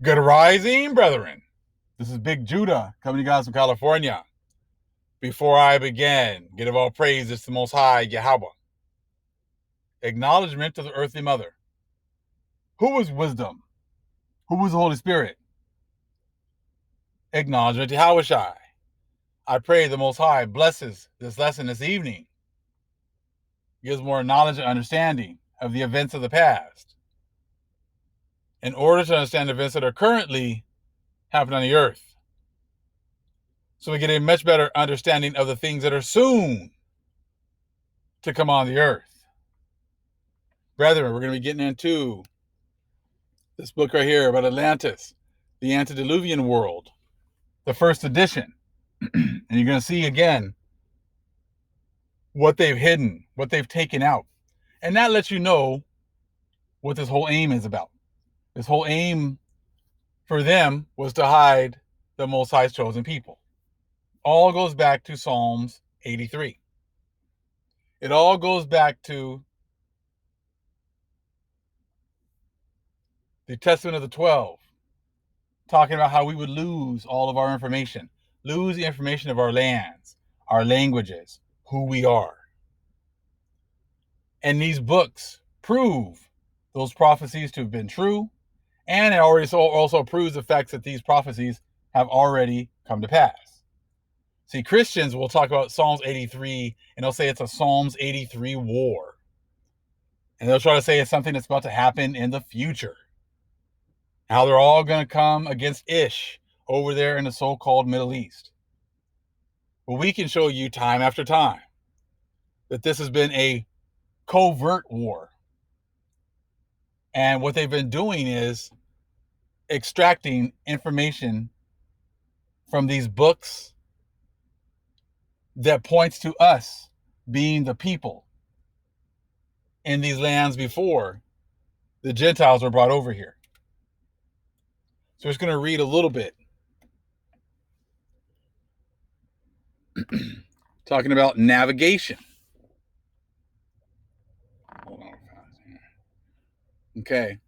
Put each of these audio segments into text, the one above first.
Good rising, brethren. This is Big Judah coming to you guys from California. Before I begin, give all praises to the Most High Yahweh. Acknowledgement to the earthly mother. Who is wisdom? Who is the Holy Spirit? Acknowledgement to Yahushai. I pray the Most High blesses this lesson this evening, gives more knowledge and understanding of the events of the past, in order to understand the events that are currently happening on the earth, so we get a much better understanding of the things that are soon to come on the earth. Brethren, we're going to be getting into this book right here about Atlantis, the antediluvian world, the first edition. And you're going to see again what they've hidden, what they've taken out. And that lets you know what this whole aim is about. This whole aim for them was to hide the Most High's chosen people. All goes back to Psalms 83. It all goes back to the Testament of the 12, talking about how we would lose all of our information, lose the information of our lands, our languages, who we are. And these books prove those prophecies to have been true, and it also proves the fact that these prophecies have already come to pass. See, Christians will talk about Psalms 83, and they'll say it's a Psalms 83 war. And they'll try to say it's something that's about to happen in the future. How they're all going to come against Ish over there in the so-called Middle East. But we can show you time after time that this has been a covert war. And what they've been doing is extracting information from these books that points to us being the people in these lands before the Gentiles were brought over here. So I'm just going to read a little bit. Talking about navigation. Hold on. Okay.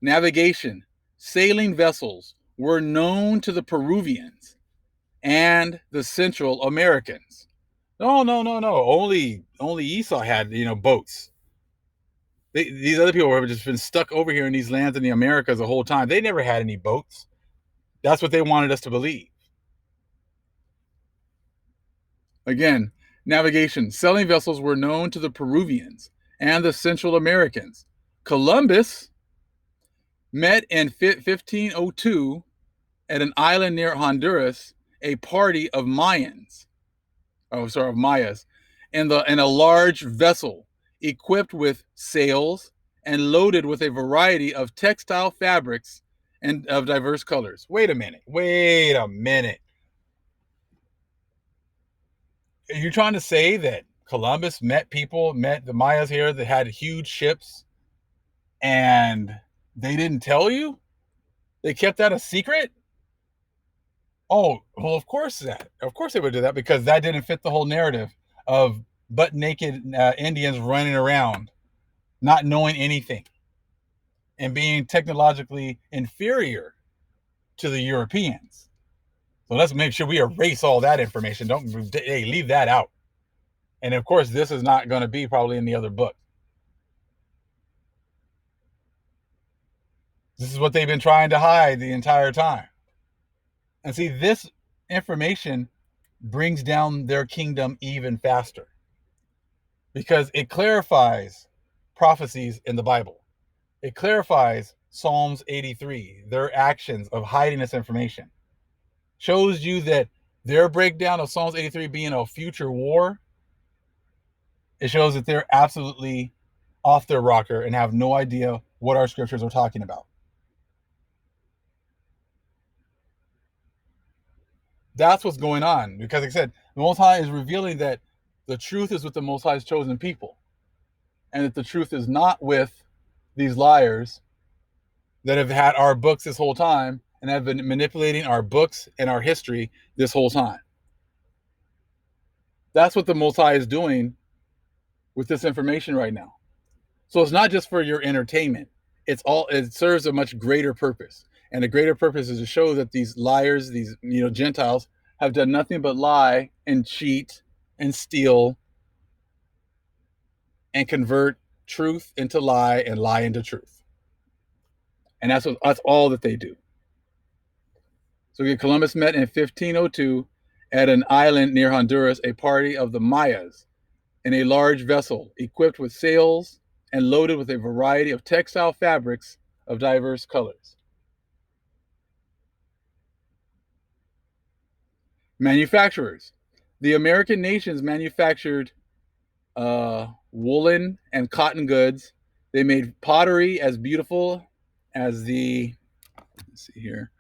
Navigation. Sailing vessels were known to the Peruvians and the Central Americans. No. Only Esau had, boats. These other people have just been stuck over here in these lands in the Americas the whole time. They never had any boats. That's what they wanted us to believe. Again, navigation. Sailing vessels were known to the Peruvians and the Central Americans. Columbus met in 1502 at an island near Honduras a party of Mayas, in a large vessel equipped with sails and loaded with a variety of textile fabrics and of diverse colors. Wait a minute. Are you trying to say that Columbus met the Mayas here that had huge ships and they didn't tell you? They kept that a secret? Oh, well, of course they would do that, because that didn't fit the whole narrative of butt naked Indians running around, not knowing anything, and being technologically inferior to the Europeans. So let's make sure we erase all that information. Leave that out. And of course, this is not going to be probably in the other book. This is what they've been trying to hide the entire time. And see, this information brings down their kingdom even faster, because it clarifies prophecies in the Bible. It clarifies Psalms 83, their actions of hiding this information. Shows you that their breakdown of Psalms 83 being a future war, it shows that they're absolutely off their rocker and have no idea what our scriptures are talking about. That's what's going on, because like I said, the Most High is revealing that the truth is with the Most High's chosen people, and that the truth is not with these liars that have had our books this whole time and have been manipulating our books and our history this whole time. That's what the Most High is doing with this information right now. So it's not just for your entertainment. It serves a much greater purpose. And the greater purpose is to show that these liars, these Gentiles, have done nothing but lie and cheat and steal and convert truth into lie and lie into truth. And that's all that they do. So Columbus met in 1502 at an island near Honduras, a party of the Mayas in a large vessel equipped with sails and loaded with a variety of textile fabrics of diverse colors. Manufacturers. The American nations manufactured woolen and cotton goods. They made pottery as beautiful as the, let's see here,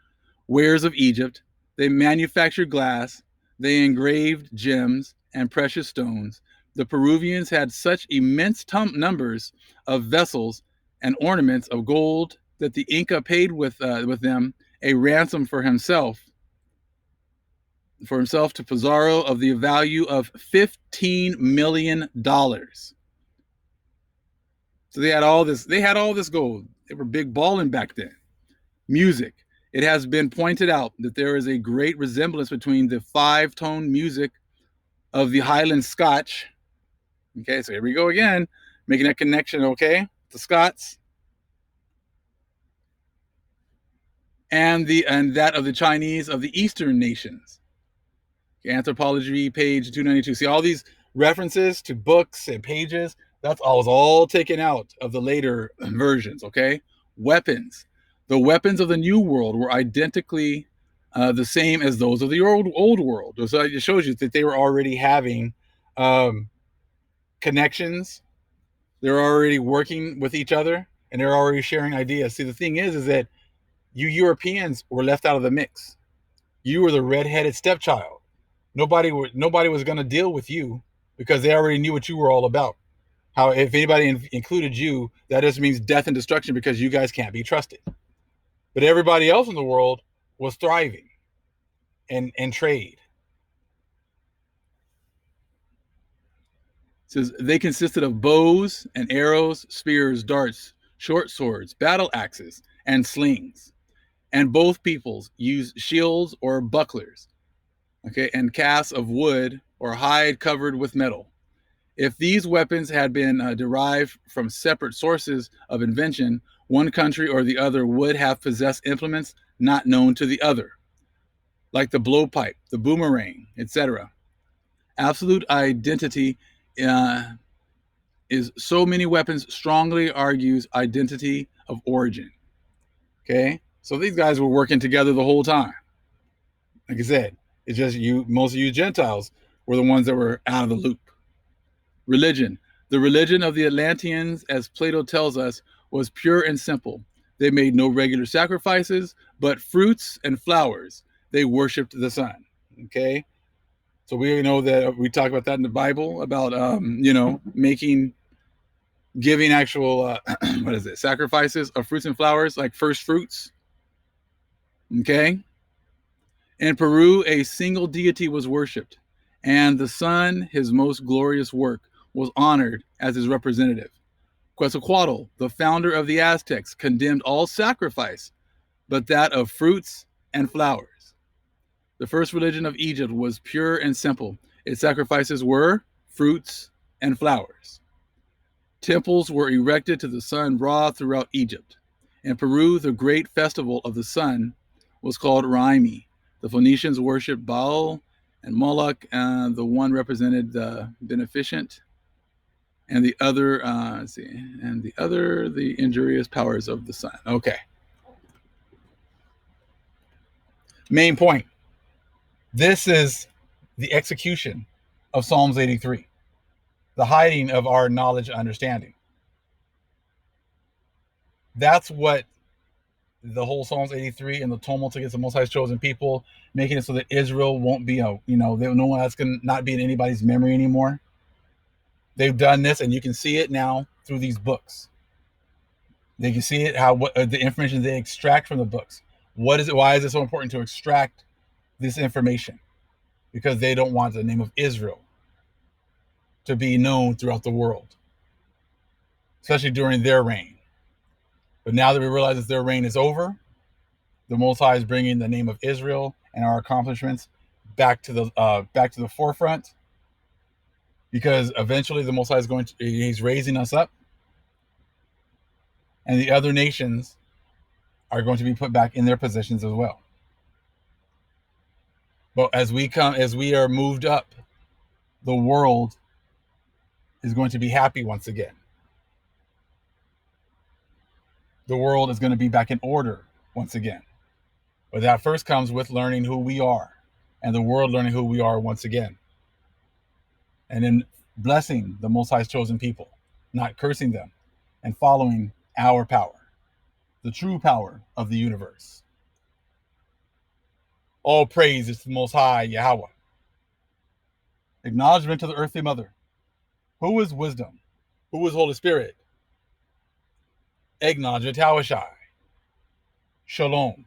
wares of Egypt. They manufactured glass. They engraved gems and precious stones. The Peruvians had such immense numbers of vessels and ornaments of gold that the Inca paid with them a ransom for himself to Pizarro of the value of $15 million. So they had all this gold. They were big balling back then. Music. It has been pointed out that there is a great resemblance between the 5-tone music of the Highland Scotch. Okay, so here we go again, making that connection, okay? The Scots. And that of the Chinese of the Eastern nations. Anthropology, page 292. See all these references to books and pages? That was all taken out of the later versions, okay? Weapons. The weapons of the New World were identically the same as those of the old world. So it shows you that they were already having connections. They're already working with each other, and they're already sharing ideas. See, the thing is that you Europeans were left out of the mix. You were the redheaded stepchild. Nobody was going to deal with you because they already knew what you were all about. How if anybody included you, that just means death and destruction because you guys can't be trusted. But everybody else in the world was thriving and trade. It says they consisted of bows and arrows, spears, darts, short swords, battle axes, and slings. And both peoples used shields or bucklers, okay, and casques of wood or hide covered with metal. If these weapons had been derived from separate sources of invention, one country or the other would have possessed implements not known to the other, like the blowpipe, the boomerang, etc. Absolute identity is so many weapons strongly argues identity of origin. Okay, so these guys were working together the whole time. Like I said, it's just most of you Gentiles were the ones that were out of the loop. Religion. The religion of the Atlanteans, as Plato tells us, was pure and simple. They made no regular sacrifices, but fruits and flowers. They worshipped the sun. Okay, so we know that we talk about that in the Bible about giving actual sacrifices of fruits and flowers, like first fruits. Okay, in Peru, a single deity was worshipped, and the sun, his most glorious work, was honored as his representative. Quetzalcoatl, the founder of the Aztecs, condemned all sacrifice but that of fruits and flowers. The first religion of Egypt was pure and simple. Its sacrifices were fruits and flowers. Temples were erected to the sun Ra throughout Egypt. In Peru, the great festival of the sun was called Raimi. The Phoenicians worshipped Baal and Moloch, and the one represented the beneficent, and the other, the injurious powers of the sun. Okay. Main point. This is the execution of Psalms 83, the hiding of our knowledge and understanding. That's what the whole Psalms 83 and the tumult against the Most High's chosen people, making it so that Israel won't be no one that's going to not be in anybody's memory anymore. They've done this, and you can see it now through these books. They can see it what the information they extract from the books. What is it? Why is it so important to extract this information? Because they don't want the name of Israel to be known throughout the world, especially during their reign. But now that we realize that their reign is over, the Most High is bringing the name of Israel and our accomplishments back to the forefront, because eventually the Most High is he's raising us up, and the other nations are going to be put back in their positions as well. But as we are moved up, the world is going to be happy once again. The world is going to be back in order once again. But that first comes with learning who we are, and the world learning who we are once again. And then blessing the Most High's chosen people, not cursing them, and following our power, the true power of the universe. All praise is to the Most High Yahweh. Acknowledgement to the earthly mother. Who is wisdom? Who is Holy Spirit? Acknowledgement to Hawashai. Shalom.